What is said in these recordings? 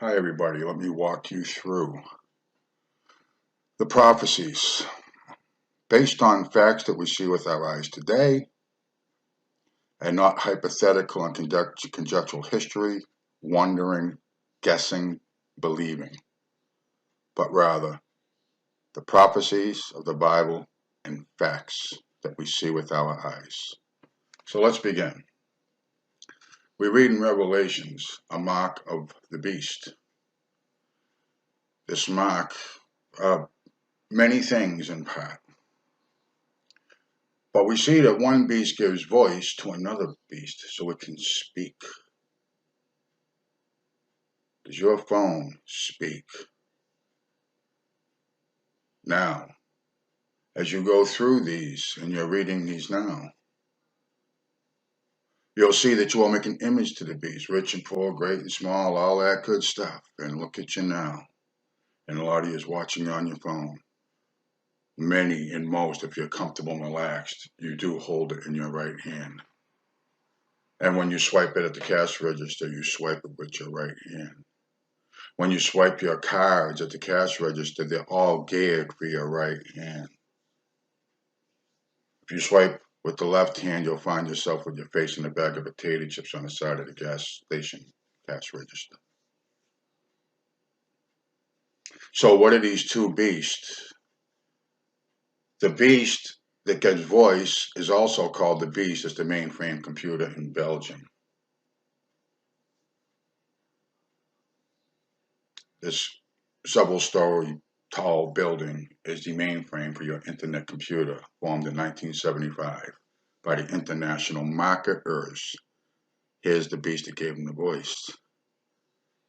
Hi everybody, let me walk you through the prophecies based on facts that we see with our eyes today and not hypothetical and conjectural history, wondering, guessing, believing, but rather the prophecies of the Bible and facts that we see with our eyes. So let's begin. We read in Revelations a mark of the beast. This mark, many things in part. But we see that one beast gives voice to another beast so it can speak. Does your phone speak? Now, as you go through these and you're reading these now, you'll see that you will make an image to the beast, rich and poor, great and small, all that good stuff. And look at you now. And a lot of you is watching on your phone. Many and most, if you're comfortable and relaxed, you do hold it in your right hand. And when you swipe it at the cash register, you swipe it with your right hand. When you swipe your cards at the cash register, they're all geared for your right hand. If you swipe with the left hand, you'll find yourself with your face in a bag of potato chips on the side of the gas station cash register. So what are these two beasts? The beast that gets voice is also called the beast. It's the mainframe computer in Belgium. This several-story tall building is the mainframe for your internet computer, formed in 1975 by the international marketers. Here's the beast that gave them the voice.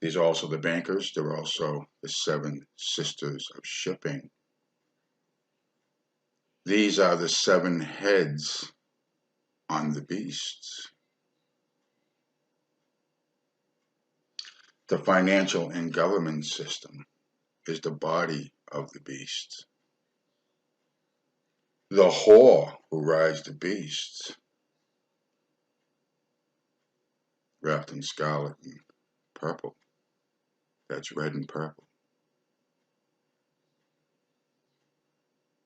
These are also the bankers. They're also the seven sisters of shipping. These are the seven heads on the beast. The financial and government system is the body of the beast. The whore who rides the beast, wrapped in scarlet and purple. That's red and purple.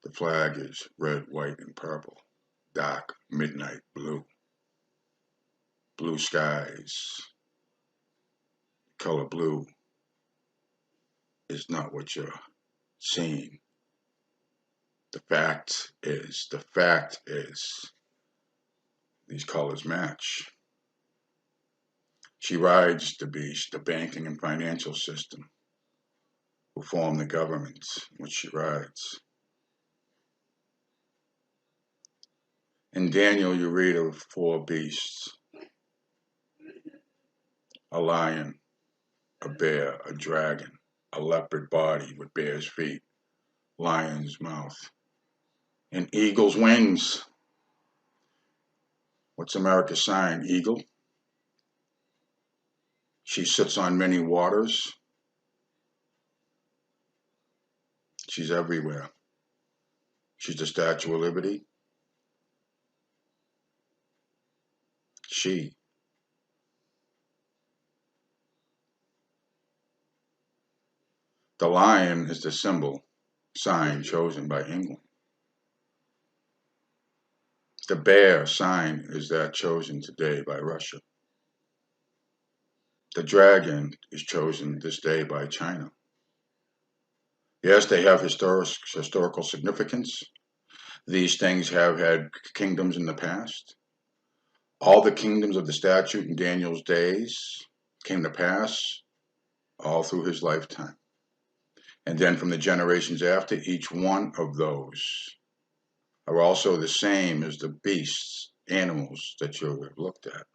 The flag is red, white, and purple. Dark midnight blue. Blue skies. Color blue is not what you're seeing. The fact is, these colors match. She rides the beast, the banking and financial system, who form the government which she rides. In Daniel, you read of four beasts: a lion, a bear, a dragon, a leopard body with bear's feet, lion's mouth, and eagle's wings. What's America's sign? Eagle. She sits on many waters. She's everywhere. She's the Statue of Liberty. She. The lion is the symbol, sign chosen by England. The bear sign is that chosen today by Russia. The dragon is chosen this day by China. Yes, they have historical significance. These things have had kingdoms in the past. All the kingdoms of the statute in Daniel's days came to pass all through his lifetime. And then from the generations after, each one of those are also the same as the beasts, animals that you have looked at.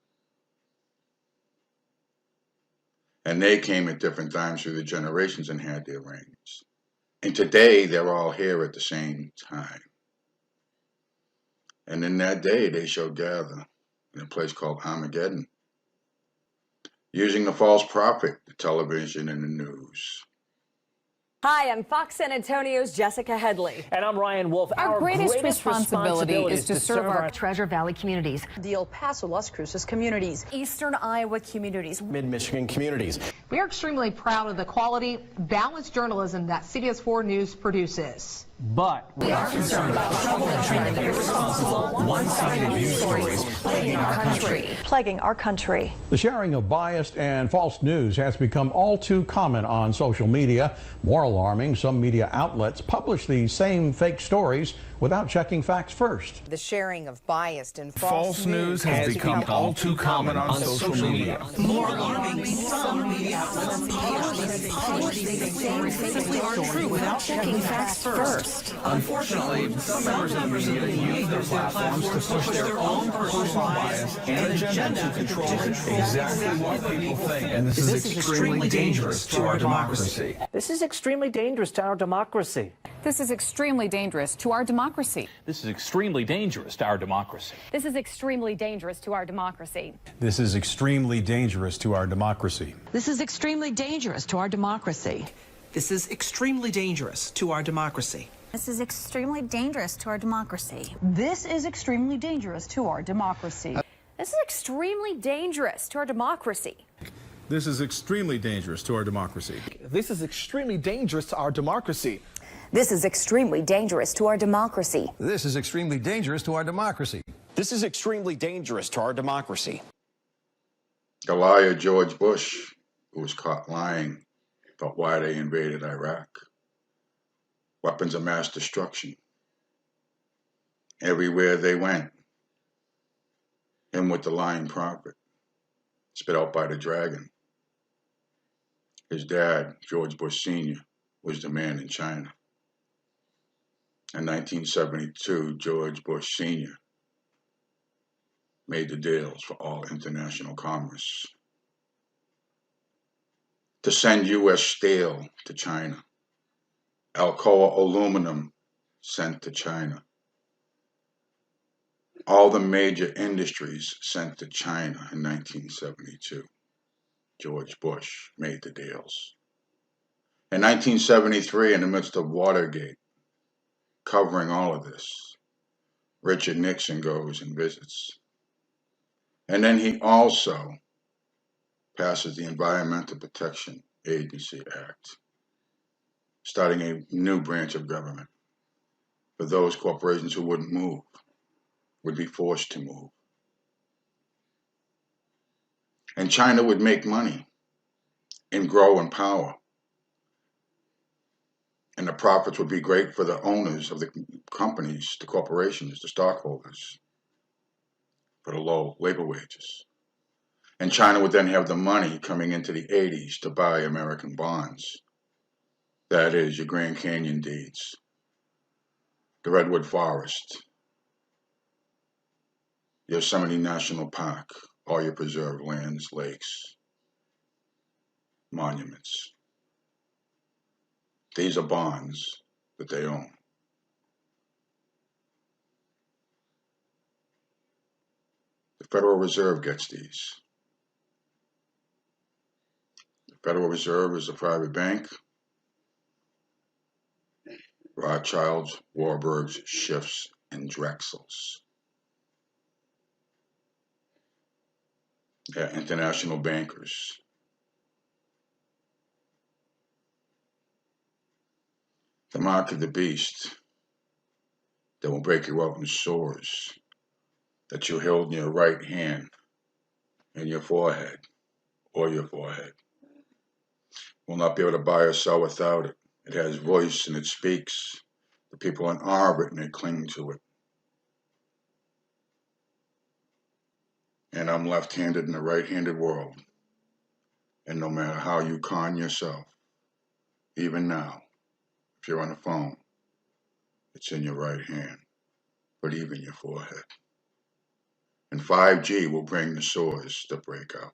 And they came at different times through the generations and had their reigns. And today, they're all here at the same time. And in that day, they shall gather in a place called Armageddon, using the false prophet, the television, and the news. Hi, I'm Fox San Antonio's Jessica Headley. And I'm Ryan Wolf. Our greatest responsibility is to serve our Treasure Valley communities, the El Paso, Las Cruces communities, Eastern Iowa communities, Mid-Michigan communities. We are extremely proud of the quality, balanced journalism that CBS 4 News produces. But we are concerned about trouble and trend of irresponsible, one-sided news stories plaguing our country. plaguing our country. The sharing of biased and false news has become all too common on social media. More alarming, some media outlets publish these same fake stories without checking facts first. The sharing of biased and false news has become all too common on social media. More alarming, some media outlets publish these same fake stories without checking facts first. Unfortunately, some members of the media use their platforms to push their own personal bias and agenda to control exactly what people think. And this is extremely dangerous to our democracy. This is extremely dangerous to our democracy. This is extremely dangerous to our democracy. This is extremely dangerous to our democracy. This is extremely dangerous to our democracy. This is extremely dangerous to our democracy. This is extremely dangerous to our democracy. This is extremely dangerous to our democracy. This is extremely dangerous to our democracy. This is extremely dangerous to our democracy. This is extremely dangerous to our democracy. This is extremely dangerous to our democracy. this is extremely dangerous to our democracy. This is extremely dangerous to our democracy. This is extremely dangerous to our democracy. This is extremely dangerous to our democracy. The liar George Bush, who was caught lying about why they invaded Iraq. Weapons of mass destruction. Everywhere they went. Him with the lying prophet, spit out by the dragon. His dad, George Bush Sr., was the man in China. In 1972, George Bush Sr. made the deals for all international commerce to send U.S. steel to China, Alcoa aluminum sent to China, all the major industries sent to China in 1972. George Bush made the deals. In 1973, in the midst of Watergate, covering all of this, Richard Nixon goes and visits. And then he also passes the Environmental Protection Agency Act, starting a new branch of government for those corporations who wouldn't move, would be forced to move. And China would make money and grow in power. And the profits would be great for the owners of the companies, the corporations, the stockholders, for the low labor wages. And China would then have the money coming into the 80s to buy American bonds. That is, your Grand Canyon deeds, the Redwood Forest, Yosemite National Park, all your preserved lands, lakes, monuments. These are bonds that they own. The Federal Reserve gets these. The Federal Reserve is a private bank. Rothschilds, Warburgs, Schiffs, and Drexels. They're international bankers. The mark of the beast that will break you out in sores that you held in your right hand and your forehead or your forehead. Will not be able to buy or sell without it. It has voice and it speaks. The people in awe of it and they cling to it. And I'm left-handed in a right-handed world. And no matter how you con yourself, even now, if you're on the phone, it's in your right hand, but even your forehead. And 5G will bring the sores that break out.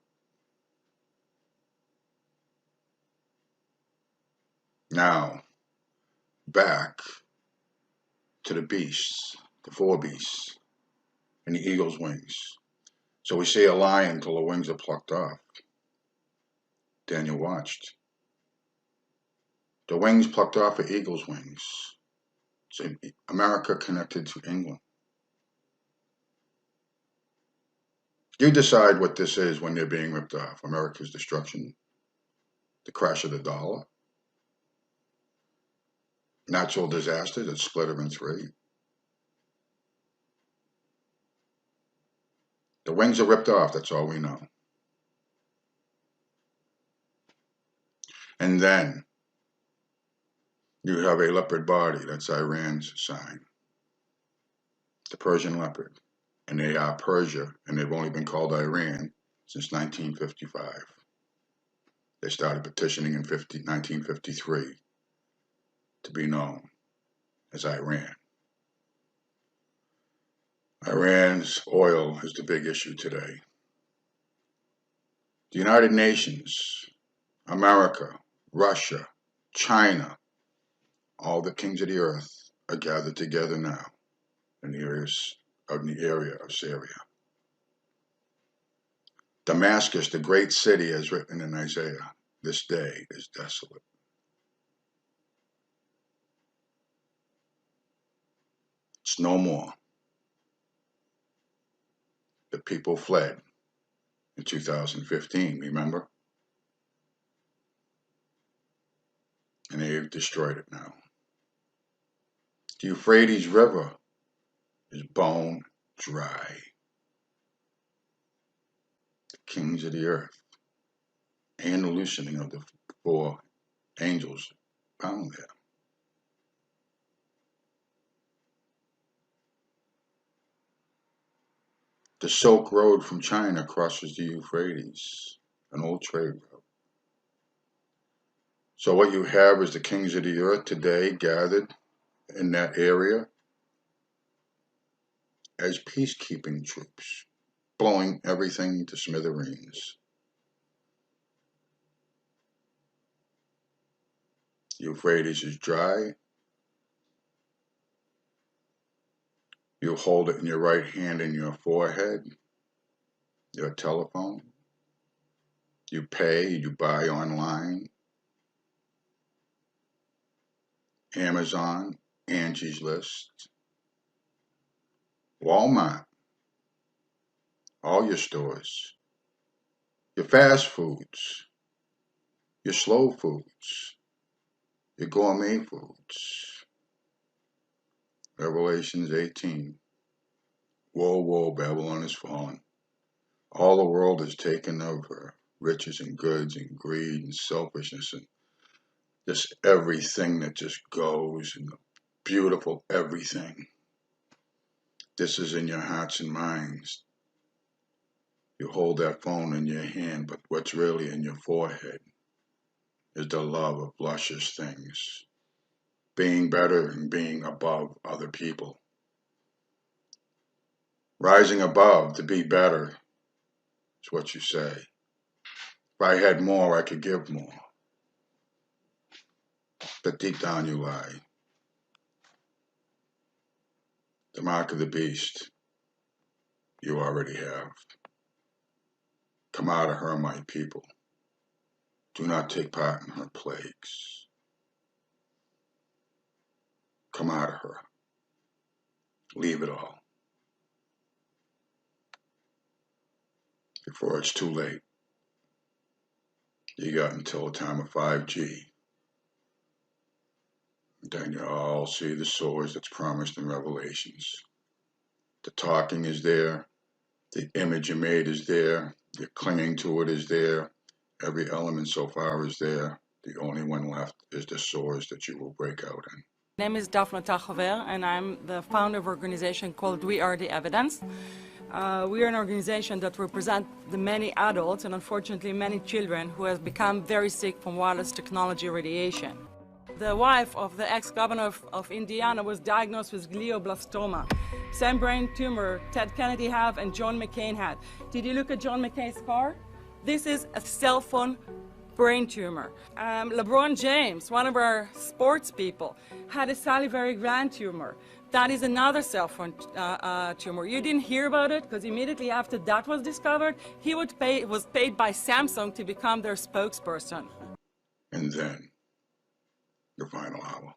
Now, back to the beasts, the four beasts, and the eagle's wings. So we see a lion till the wings are plucked off. Daniel watched. The wings plucked off of eagle's wings. So America connected to England. You decide what this is when they're being ripped off. America's destruction, the crash of the dollar, natural disasters that split them in three. The wings are ripped off, that's all we know. And then you have a leopard body, that's Iran's sign. The Persian leopard. And they are Persia, and they've only been called Iran since 1955. They started petitioning in 1953 to be known as Iran. Iran's oil is the big issue today. The United Nations, America, Russia, China, all the kings of the earth are gathered together now in the area of Syria. Damascus, the great city, as written in Isaiah, this day is desolate. It's no more. The people fled in 2015, remember? And they've destroyed it now. The Euphrates River is bone dry. The kings of the earth and the loosening of the four angels bound there. The Silk Road from China crosses the Euphrates, an old trade route. So what you have is the kings of the earth today gathered in that area as peacekeeping troops, blowing everything to smithereens. Euphrates is dry. You hold it in your right hand in your forehead, your telephone. You pay, you buy online. Amazon, Angie's List, Walmart, all your stores, your fast foods, your slow foods, your gourmet foods. Revelations 18. Woe, woe, Babylon is fallen. All the world is taken of her riches and goods and greed and selfishness and just everything that just goes and beautiful everything. This is in your hearts and minds. You hold that phone in your hand, but what's really in your forehead is the love of luscious things. Being better and being above other people. Rising above to be better is what you say. If I had more, I could give more. But deep down you lie. The mark of the beast you already have. Come out of her, my people. Do not take part in her plagues. Come out of her. Leave it all. Before it's too late. You got until the time of 5G. Then you all see the swords that's promised in Revelations. The talking is there. The image you made is there. Your clinging to it is there. Every element so far is there. The only one left is the swords that you will break out in. My name is Daphne Tachover, and I'm the founder of an organization called We Are the Evidence. We are an organization that represents the many adults and unfortunately many children who have become very sick from wireless technology radiation. The wife of the ex-governor of Indiana was diagnosed with glioblastoma. Same brain tumor Ted Kennedy had and John McCain had. Did you look at John McCain's scar? This is a cell phone brain tumor. LeBron James, one of our sports people, had a salivary gland tumor. That is another cell phone tumor. You didn't hear about it because immediately after that was discovered, he was paid by Samsung to become their spokesperson. And then your final hour.